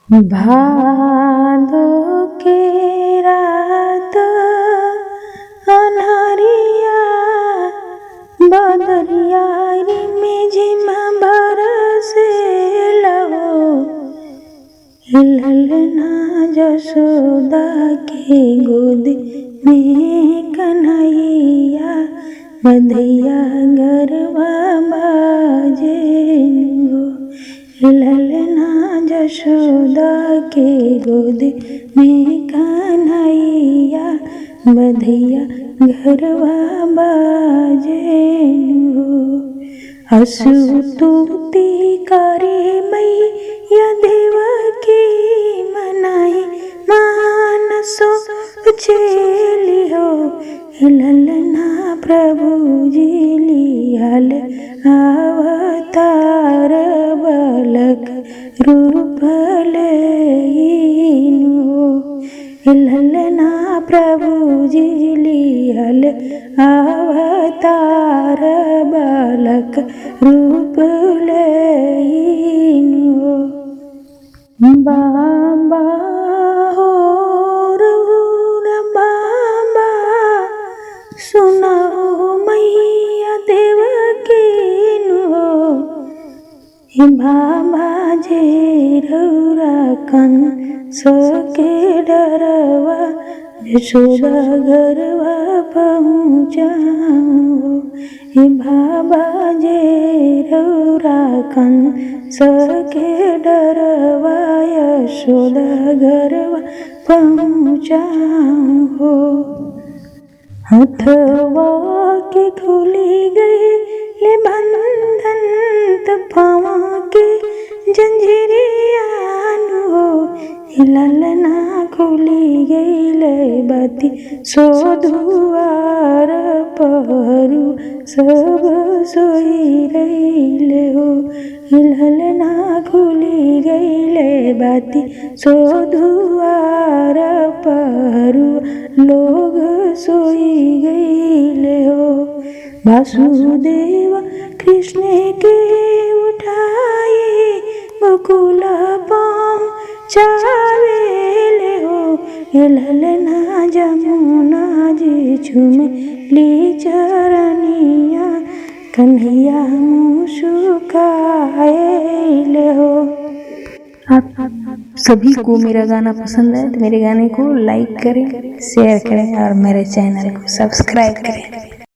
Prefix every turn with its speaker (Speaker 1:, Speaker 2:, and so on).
Speaker 1: भादो के रात अन्हरिया बदरिया में झिमा बरसे लहो ललना जसोदा के गोद में कन्हैया बधिया गरबा बाजे ललना जशोदा के गोद में कन्हैया बधिया गरबा बाजे असुतुति करे मैया देवकी मनाई मानसो चेली हो ललना प्रभु जी लियाल अवतार बालक रूप लेनु ललना प्रभु जी लियाल अवतार बालक रूप लेनु बाबा हो बाबा सुनाओ मैया देवकी नो बाबा जे रौरा कंस के डरवा यशोदा गरवा पहुँचाओ बाबा जे रौरा कंस के डरवा यशोदा गरवा पहुँचाओ हथवा के खुली गई ले बंधन पावा के जंजीरिया हो ललना खुली गई ले बाती सो दुआर पहरू सब सोई रही हो ललना खुली गई ले बाती सो दुआर पहरू लोग सोई गईले हो वासुदेव कृष्ण के उठाए बकुल पहुँचावेले हो ललना जमुना जी झूमली चरनिया कन्हैया मुस्काएले हो। आप सभी को मेरा गाना पसंद है तो मेरे गाने को लाइक करें, शेयर करें और मेरे चैनल को सब्सक्राइब करें।